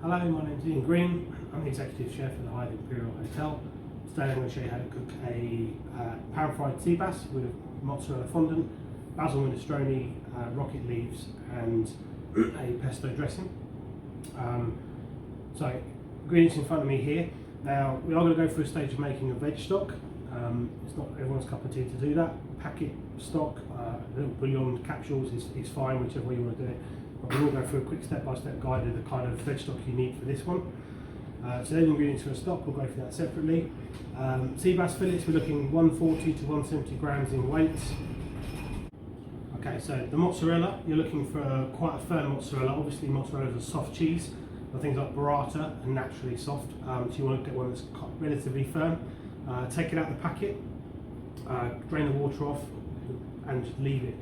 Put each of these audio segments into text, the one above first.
Hello, my name is Ian Green. I'm the executive chef at the Hyde Imperial Hotel. Today I'm going to show you how to cook a pan-fried sea bass with mozzarella fondant, basil minestrone, rocket leaves and a pesto dressing. So ingredients in front of me here. Now we are going to go through a stage of making a veg stock. It's not everyone's cup of tea to do that. Packet stock, little bouillon capsules is fine, whichever way you want to do it. But we will go through a quick step-by-step guide of the kind of veg stock you need for this one. So the ingredients for a stock, we'll go through that separately. Seabass fillets, we're looking 140 to 170 grams in weight. Okay, so the mozzarella, you're looking for quite a firm mozzarella. Obviously mozzarella is a soft cheese, but things like burrata are naturally soft, so you want to get one that's relatively firm. Take it out of the packet, drain the water off and just leave it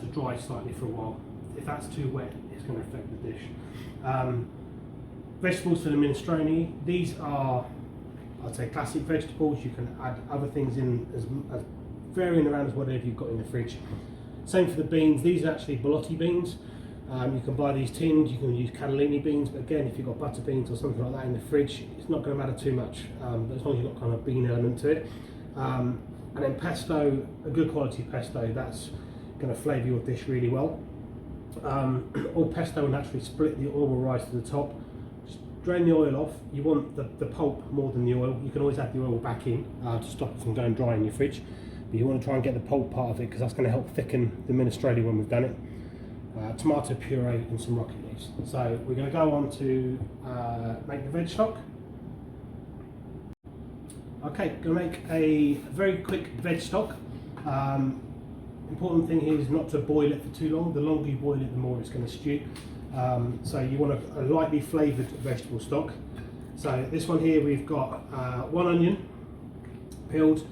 to dry slightly for a while. If that's too wet, it's going to affect the dish. Vegetables for the minestrone, these are, I'd say, classic vegetables. You can add other things in as varying around as whatever you've got in the fridge. Same for the beans, these are actually borlotti beans. You can buy these tinned, you can use cannellini beans, but again, if you've got butter beans or something like that in the fridge, it's not going to matter too much, as long as you've got kind of bean element to it. And then pesto, a good quality pesto, that's going to flavour your dish really well. All pesto will naturally split, the oil will rise to the top. Just drain the oil off. You want the pulp more than the oil. You can always add the oil back in to stop it from going dry in your fridge. But you want to try and get the pulp part of it because that's going to help thicken the minestrone when we've done it. Tomato puree and some rocket leaves. So we're going to go on to make the veg stock. Okay, going to make a very quick veg stock. Important thing here is not to boil it for too long. The longer you boil it, the more it's going to stew. So you want a lightly flavoured vegetable stock. So this one here, we've got 1 onion peeled,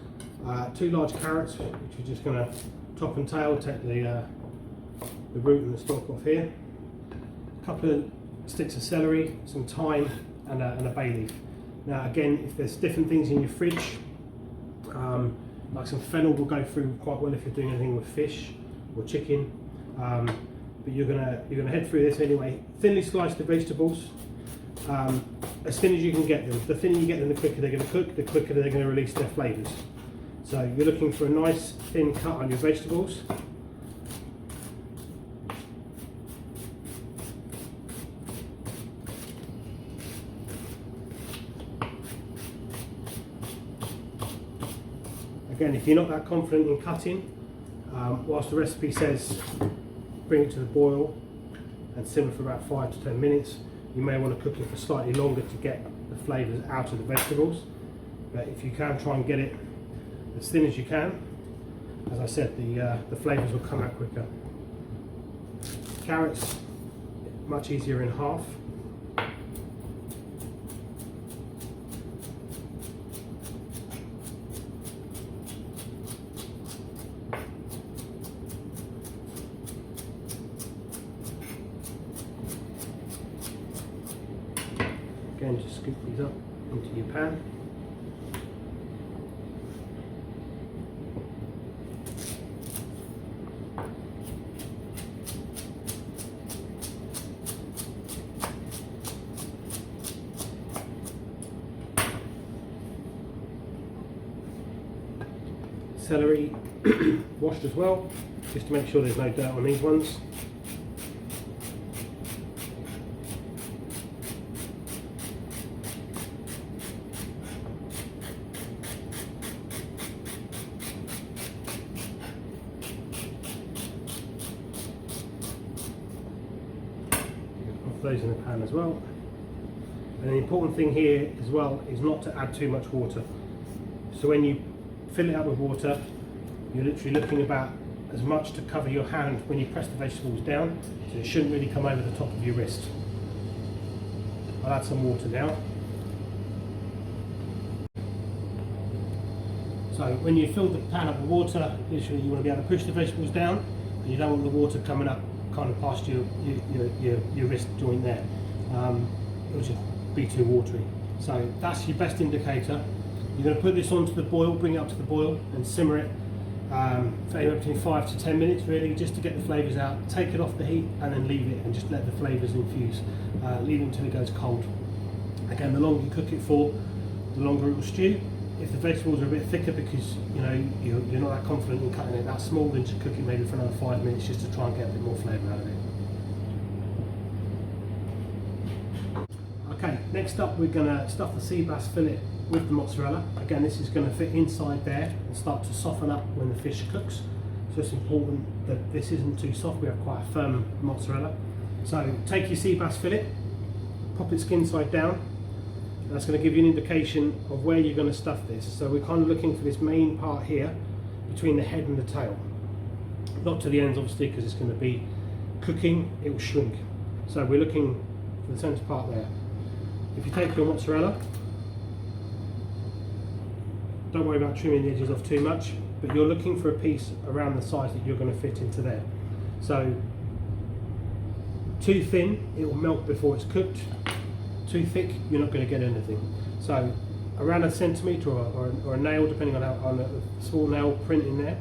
2 large carrots, which we're just going to top and tail, take the root and the stalk off here. A couple of sticks of celery, some thyme, and a bay leaf. Now again, if there's different things in your fridge, like some fennel will go through quite well if you're doing anything with fish or chicken. But you're gonna head through this anyway. Thinly slice the vegetables, as thin as you can get them. The thinner you get them, the quicker they're going to cook, the quicker they're going to release their flavours. So you're looking for a nice thin cut on your vegetables. Again, if you're not that confident in cutting, whilst the recipe says bring it to the boil and simmer for about 5 to 10 minutes, you may want to cook it for slightly longer to get the flavours out of the vegetables. But if you can, try and get it as thin as you can. As I said, the flavours will come out quicker. Carrots, much easier in half. Again, just scoop these up into your pan. Celery washed as well, just to make sure there's no dirt on these ones. Those in the pan as well. And the important thing here as well is not to add too much water. So when you fill it up with water, you're literally looking about as much to cover your hand when you press the vegetables down, so it shouldn't really come over the top of your wrist. I'll add some water now. So when you fill the pan up with water, literally you want to be able to push the vegetables down, and you don't want the water coming up kind of past your wrist joint there. It'll just be too watery. So that's your best indicator. You're going to put this onto the boil, bring it up to the boil and simmer it for anywhere between 5 to 10 minutes really, just to get the flavours out. Take it off the heat and then leave it and just let the flavours infuse. Leave it until it goes cold. Again, the longer you cook it for, the longer it will stew. If the vegetables are a bit thicker because you're not that confident in cutting it that small, then just cook it maybe for another 5 minutes just to try and get a bit more flavour out of it. Okay, next up we're going to stuff the Seabass fillet with the mozzarella. Again, this is going to fit inside there and start to soften up when the fish cooks. So it's important that this isn't too soft. We have quite a firm mozzarella. So take your Seabass fillet, pop it skin side down. That's going to give you an indication of where you're going to stuff this. So we're kind of looking for this main part here between the head and the tail. Not to the ends obviously, because it's going to be cooking, it will shrink. So we're looking for the centre part there. If you take your mozzarella, don't worry about trimming the edges off too much, but you're looking for a piece around the size that you're going to fit into there. So too thin, it will melt before it's cooked. Too thick, you're not going to get anything. So around a centimetre or a nail, depending on a small nail print in there,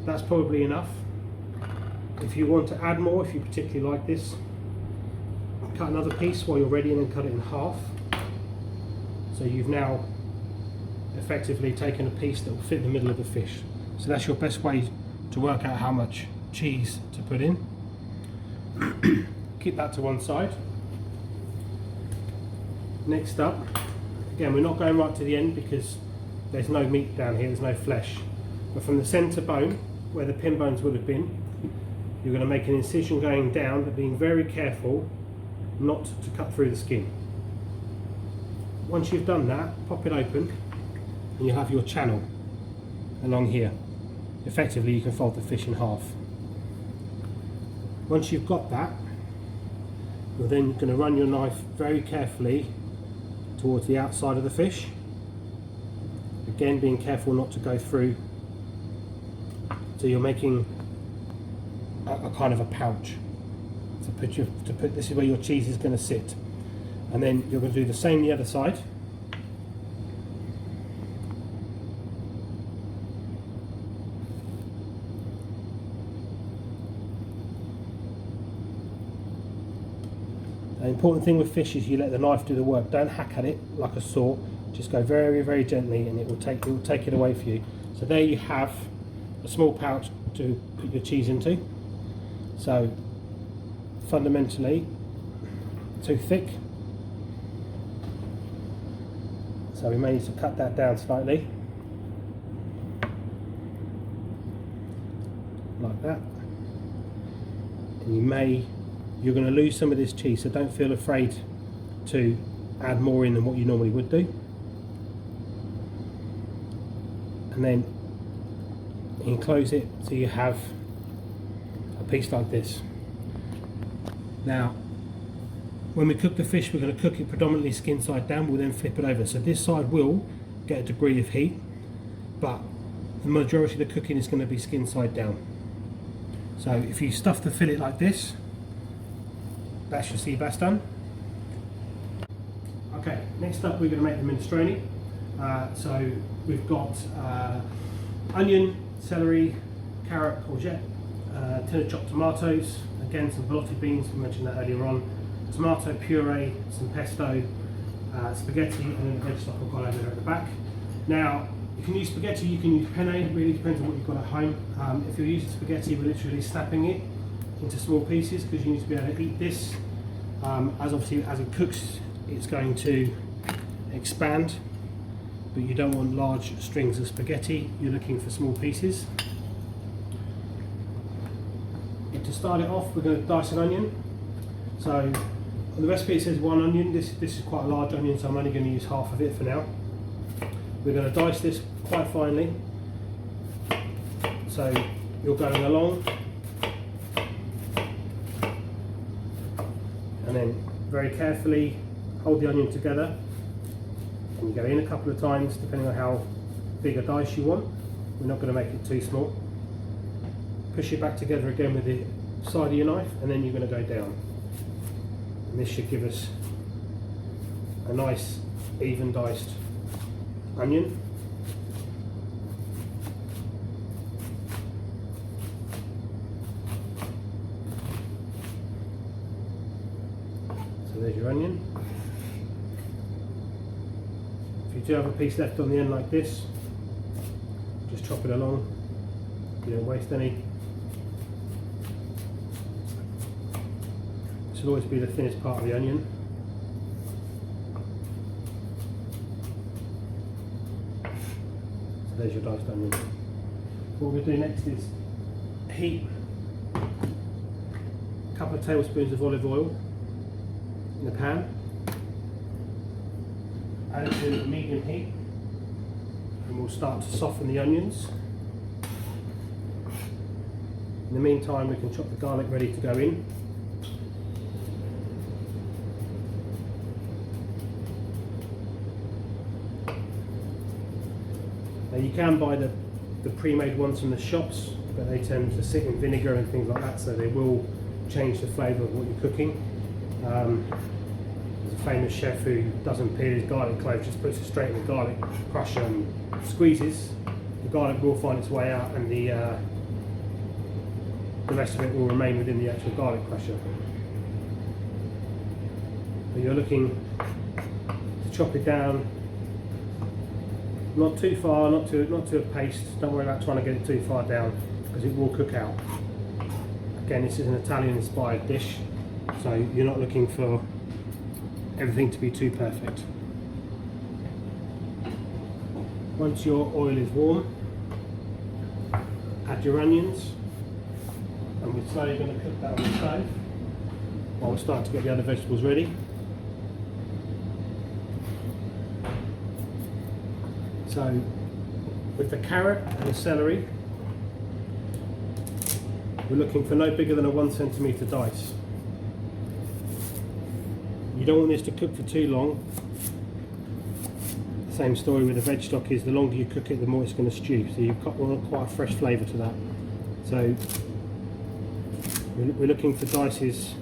that's probably enough. If you want to add more, if you particularly like this, cut another piece while you're ready and then cut it in half. So you've now effectively taken a piece that will fit in the middle of the fish. So that's your best way to work out how much cheese to put in. Keep that to one side. Next up, again, we're not going right to the end because there's no meat down here, there's no flesh. But from the centre bone, where the pin bones would have been, you're going to make an incision going down, but being very careful not to cut through the skin. Once you've done that, pop it open and you'll have your channel along here. Effectively, you can fold the fish in half. Once you've got that, you're then going to run your knife very carefully towards the outside of the fish. Again, being careful not to go through. So you're making a kind of a pouch to put. This is where your cheese is going to sit, and then you're going to do the same the other side. The important thing with fish is you let the knife do the work. Don't hack at it like a saw. Just go very, very gently, and it will take it away for you. So there you have a small pouch to put your cheese into. So fundamentally, too thick. So we may need to cut that down slightly, like that. And you're going to lose some of this cheese, so don't feel afraid to add more in than what you normally would do. And then enclose it so you have a piece like this. Now, when we cook the fish, we're going to cook it predominantly skin side down. We'll then flip it over. So this side will get a degree of heat, but the majority of the cooking is going to be skin side down. So if you stuff the fillet like this, that's your sea bass done. Okay, next up we're going to make the minestrone. So we've got onion, celery, carrot, courgette, tin of chopped tomatoes, again some velouté beans, we mentioned that earlier on, tomato puree, some pesto, spaghetti, and then the veg stock I've got over there at the back. Now, you can use spaghetti, you can use penne, it really depends on what you've got at home. If you're using spaghetti, we're literally snapping it into small pieces because you need to be able to eat this. As obviously as it cooks, it's going to expand, but you don't want large strings of spaghetti, you're looking for small pieces. And to start it off, we're going to dice an onion. So on the recipe it says 1 onion, this is quite a large onion, so I'm only going to use half of it for now. We're going to dice this quite finely, so you're going along, and then very carefully hold the onion together, and you go in a couple of times depending on how big a dice you want. We're not going to make it too small. Push it back together again with the side of your knife, and then you're going to go down, and this should give us a nice even diced onion. So there's your onion. If you do have a piece left on the end like this, just chop it along. You don't waste any. This will always be the thinnest part of the onion. So there's your diced onion. What we'll do next is heat a couple of tablespoons of olive oil in the pan. Add it to medium heat, and we'll start to soften the onions. In the meantime, we can chop the garlic ready to go in. Now you can buy the pre-made ones from the shops, but they tend to sit in vinegar and things like that, so they will change the flavour of what you're cooking. There's a famous chef who doesn't peel his garlic clove, just puts it straight in the garlic crusher and squeezes. The garlic will find its way out, and the rest of it will remain within the actual garlic crusher. But you're looking to chop it down, not too far, not to a paste. Don't worry about trying to get it too far down, because it will cook out. Again, this is an Italian inspired dish, so you're not looking for everything to be too perfect. Once your oil is warm, add your onions, and we're slowly going to cook that on the stove while we start to get the other vegetables ready. So with the carrot and the celery, we're looking for no bigger than a 1 centimetre dice. You don't want this to cook for too long. The same story with the veg stock is, the longer you cook it, the more it's going to stew. So you've got quite a fresh flavour to that. So we're looking for dices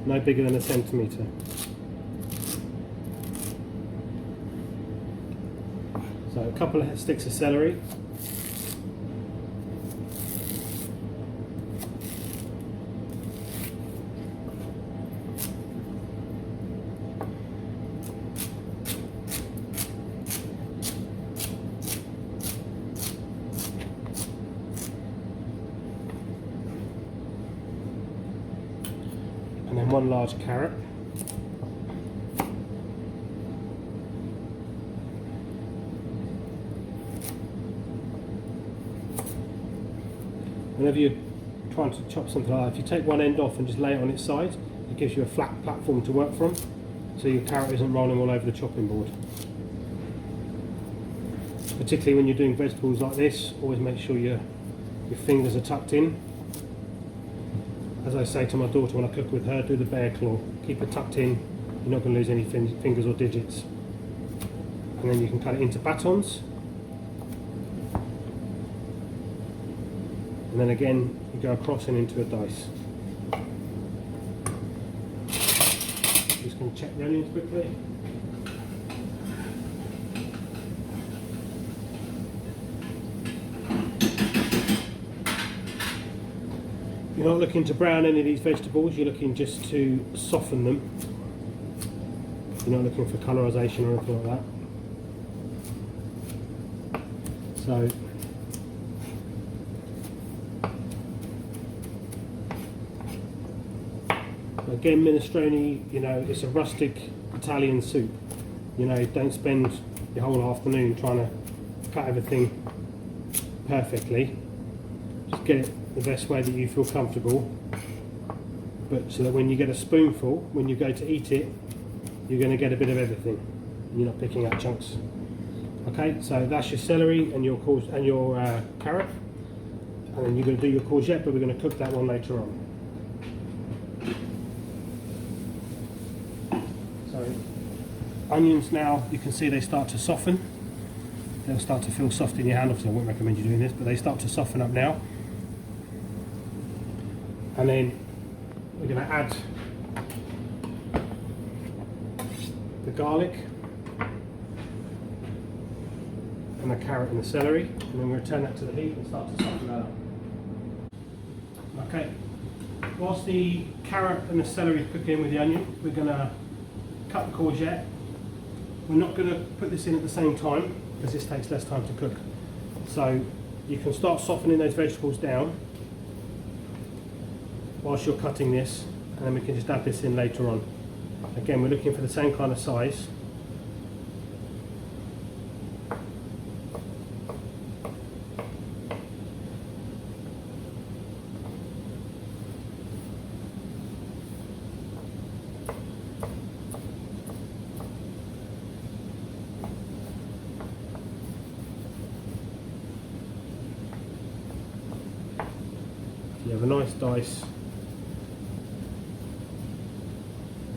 no bigger than a centimetre. So a couple of sticks of celery. And then 1 large carrot. Whenever you're trying to chop something like that, if you take one end off and just lay it on its side, it gives you a flat platform to work from, so your carrot isn't rolling all over the chopping board. Particularly when you're doing vegetables like this, always make sure your fingers are tucked in. As I say to my daughter when I cook with her, do the bear claw. Keep it tucked in, you're not going to lose any fingers or digits. And then you can cut it into batons. And then again, you go across and into a dice. Just going to check the onions quickly. You're not looking to brown any of these vegetables, you're looking just to soften them. You're not looking for colorization or anything like that. So again, minestrone, you know, it's a rustic Italian soup. You know, don't spend your whole afternoon trying to cut everything perfectly. Just get it the best way that you feel comfortable, but so that when you get a spoonful, when you go to eat it, you're going to get a bit of everything. You're not picking out chunks. Okay, so that's your celery and your carrot, and then you're going to do your courgette, but we're going to cook that one later on. So onions now, you can see they start to soften. They'll start to feel soft in your hand. Obviously I wouldn't recommend you doing this, but they start to soften up now. And then we're going to add the garlic and the carrot and the celery, and then we'll turn that to the heat and start to soften that up. Okay, whilst the carrot and the celery is cooking with the onion, we're going to cut the courgette. We're not going to put this in at the same time because this takes less time to cook. So you can start softening those vegetables down whilst you're cutting this, and then we can just add this in later on. Again, we're looking for the same kind of size. You have a nice dice.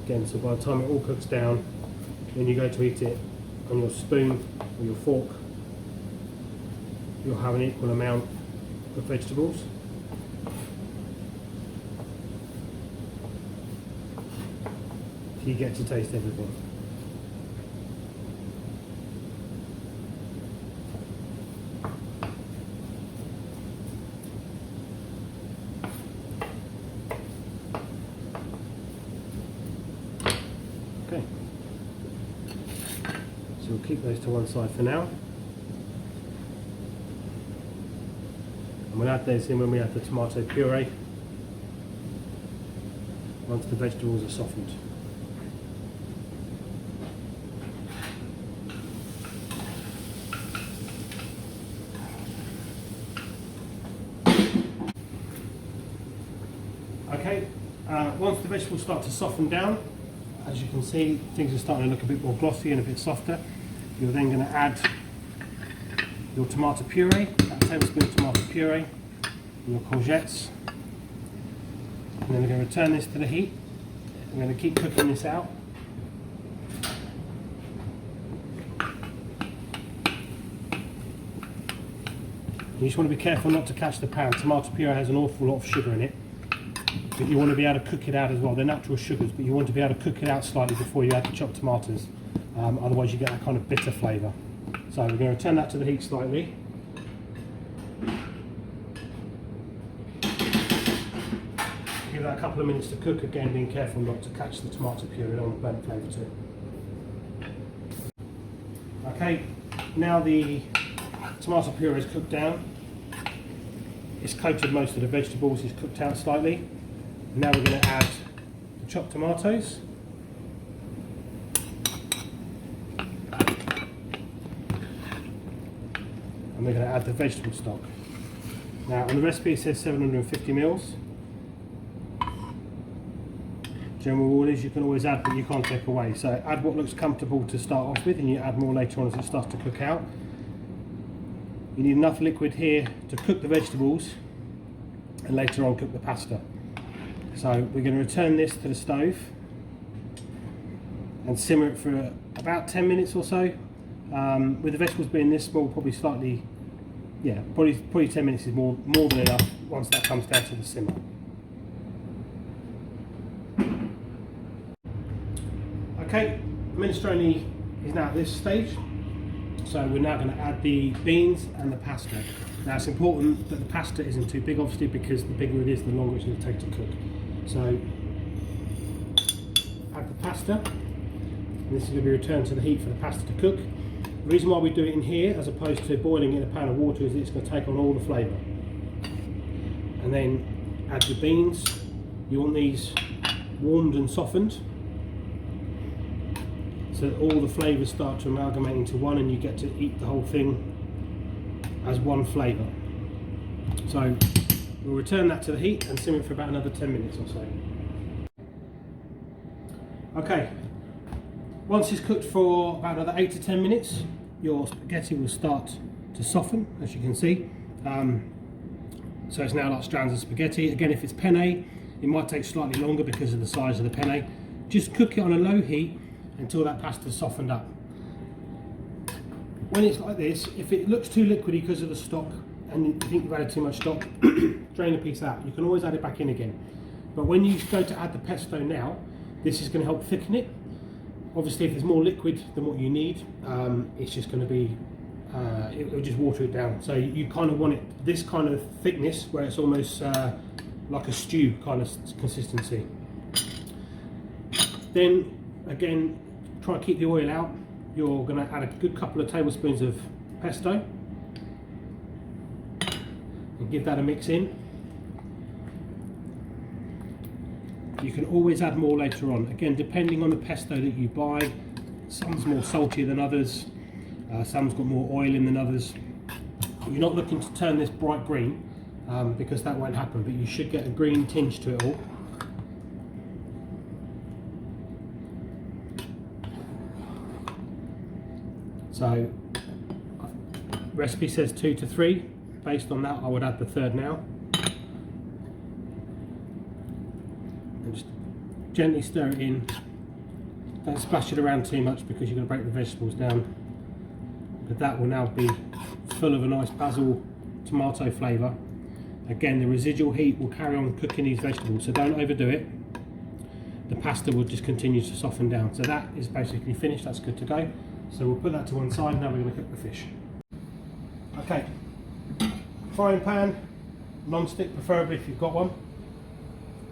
Again, so by the time it all cooks down, when you go to eat it on your spoon or your fork, you'll have an equal amount of vegetables. So you get to taste everything. Okay, so we'll keep those to one side for now, and we'll add those in when we add the tomato puree once the vegetables are softened. Okay, once the vegetables start to soften down, as you can see, things are starting to look a bit more glossy and a bit softer. You're then going to add your tomato puree, that tablespoon of tomato puree, and your courgettes. And then we're going to return this to the heat. We're going to keep cooking this out. You just want to be careful not to catch the pan. Tomato puree has an awful lot of sugar in it, but you want to be able to cook it out as well. They're natural sugars, but you want to be able to cook it out slightly before you add the chopped tomatoes. Otherwise you get that kind of bitter flavour. So we're going to return that to the heat slightly. Give that a couple of minutes to cook, again being careful not to catch the tomato puree on the burnt flavour too. Okay, now the tomato puree is cooked down. It's coated most of the vegetables, it's cooked out slightly. Now we're going to add the chopped tomatoes. And we're going to add the vegetable stock. Now on the recipe it says 750 mils. General rule is you can always add, but you can't take away. So add what looks comfortable to start off with, and you add more later on as it starts to cook out. You need enough liquid here to cook the vegetables and later on cook the pasta. So we're going to return this to the stove and simmer it for about 10 minutes or so. With the vegetables being this small, probably slightly, yeah, probably 10 minutes is more than enough once that comes down to the simmer. Okay, minestrone is now at this stage. So we're now going to add the beans and the pasta. Now it's important that the pasta isn't too big, obviously, because the bigger it is, the longer it's going to take to cook. So add the pasta, and this is going to be returned to the heat for the pasta to cook. The reason why we do it in here as opposed to boiling in a pan of water is it's going to take on all the flavour. And then add the beans. You want these warmed and softened, so that all the flavours start to amalgamate into one and you get to eat the whole thing as one flavour. So we'll return that to the heat and simmer it for about another 10 minutes or so. Okay, once it's cooked for about another 8 to 10 minutes, your spaghetti will start to soften, as you can see. So it's now like strands of spaghetti. Again, if it's penne, it might take slightly longer because of the size of the penne. Just cook it on a low heat until that pasta's softened up. When it's like this, if it looks too liquidy because of the stock and you think you've added too much stock, drain a piece out. You can always add it back in again. But when you go to add the pesto now, this is going to help thicken it. Obviously, if there's more liquid than what you need, it's just going to be, it will just water it down. So you kind of want it this kind of thickness where it's almost like a stew kind of consistency. Then again, try and keep the oil out. You're going to add a good couple of tablespoons of pesto and give that a mix in. You can always add more later on, again depending on the pesto that you buy. Some's more salty than others, some's got more oil in than others. You're not looking to turn this bright green because that won't happen, but you should get a green tinge to it all. So recipe says 2 to 3. Based on that, I would add the third now. And just gently stir it in. Don't splash it around too much because you're going to break the vegetables down. But that will now be full of a nice basil tomato flavour. Again, the residual heat will carry on cooking these vegetables, so don't overdo it. The pasta will just continue to soften down. So that is basically finished, that's good to go. So we'll put that to one side. Now we're going to cook the fish. Okay, frying pan, non-stick preferably if you've got one.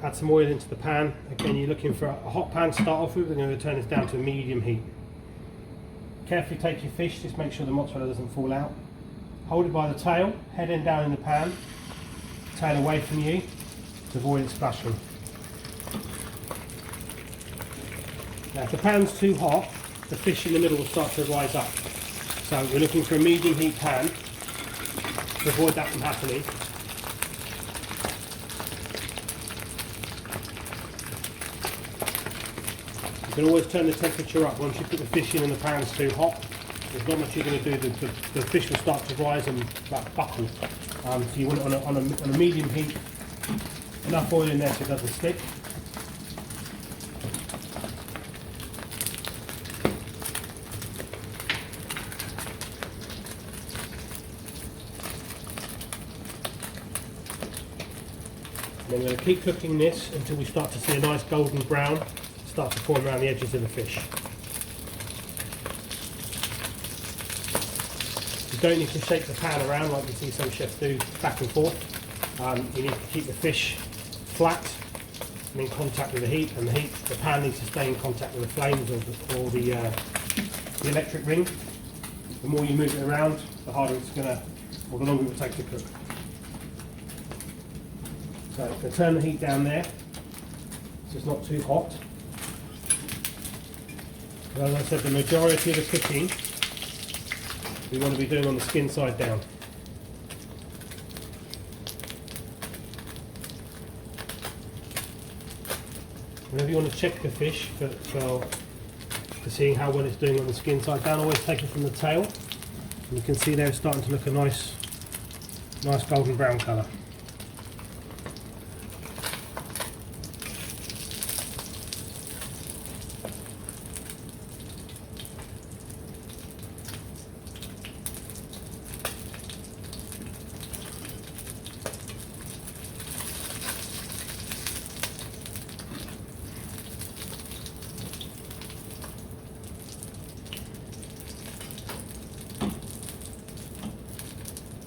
Add some oil into the pan. Again, you're looking for a hot pan to start off with. We're going to turn this down to medium heat. Carefully take your fish, just make sure the mozzarella doesn't fall out. Hold it by the tail, head end down in the pan, tail away from you to avoid it splashing. Now if the pan's too hot, the fish in the middle will start to rise up. So we're looking for a medium heat pan to avoid that from happening. You can always turn the temperature up once you put the fish in and the pan's too hot. There's not much you're going to do, the fish will start to rise and like buckle. So you want it on a medium heat, enough oil in there so it doesn't stick. And then we're going to keep cooking this until we start to see a nice golden brown start to form around the edges of the fish. You don't need to shake the pan around like you see some chefs do back and forth. You need to keep the fish flat and in contact with the heat, and the pan needs to stay in contact with the flames or the electric ring. The more you move it around, the harder it's going to, or the longer it will take to cook. So I'm going to turn the heat down there so it's not too hot. But as I said, the majority of the cooking we want to be doing on the skin side down. Whenever you want to check the fish for seeing how well it's doing on the skin side down, always take it from the tail. And you can see there it's starting to look a nice golden brown colour.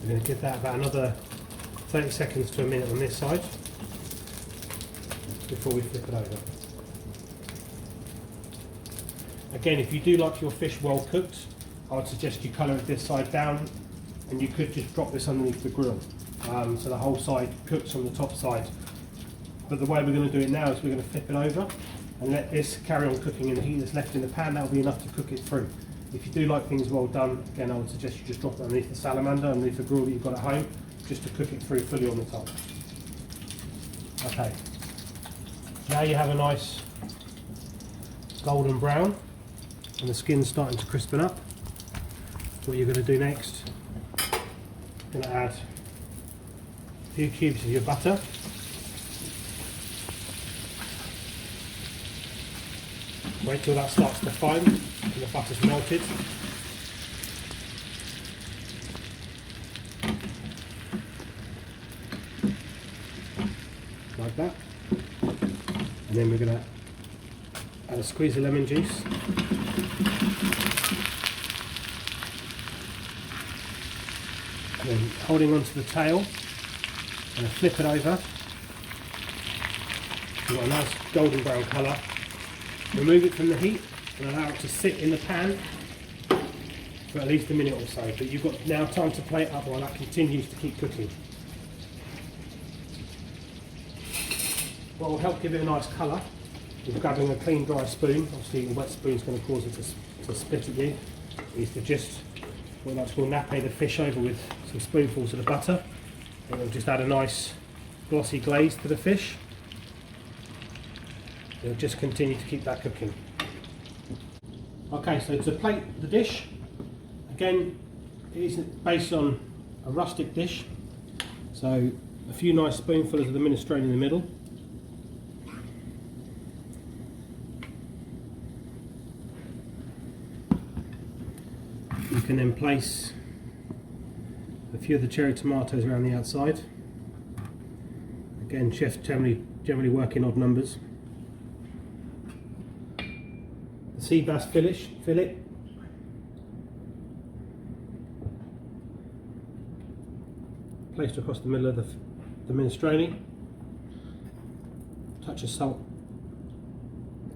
We're going to give that about another 30 seconds to a minute on this side before we flip it over. Again, if you do like your fish well cooked, I would suggest you colour it this side down, and you could just drop this underneath the grill so the whole side cooks on the top side. But the way we're going to do it now is we're going to flip it over and let this carry on cooking in the heat that's left in the pan. That will be enough to cook it through. If you do like things well done, again I would suggest you just drop it underneath the salamander, underneath the grill that you've got at home, just to cook it through fully on the top. Okay, now you have a nice golden brown and the skin's starting to crispen up. What you're going to do next, you're going to add a few cubes of your butter. Wait till that starts to foam and the butter's melted. Like that. And then we're going to add a squeeze of lemon juice. And then holding onto the tail, I'm going to flip it over You've got a nice golden brown colour. Remove it from the heat and allow it to sit in the pan for at least a minute or so. But you've got now time to plate up while that continues to keep cooking. What will help give it a nice colour is grabbing a clean dry spoon. Obviously a wet spoon is going to cause it to split at you. Is to just what I like to call nappe the fish over with some spoonfuls of the butter. And it'll just add a nice glossy glaze to the fish. It'll just continue to keep that cooking. Okay, so to plate the dish, again, it is based on a rustic dish. So a few nice spoonfuls of the minestrone in the middle. You can then place a few of the cherry tomatoes around the outside. Again, chefs generally work in odd numbers. The Seabass fillet. Placed across the middle of the minestrone. Touch of salt.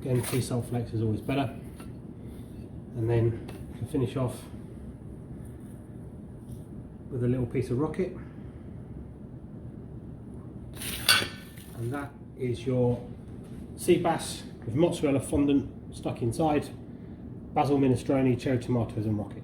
Again, sea salt flakes is always better. And then to finish off with a little piece of rocket, and that is your sea bass with mozzarella fondant stuck inside, basil minestrone, cherry tomatoes and rocket.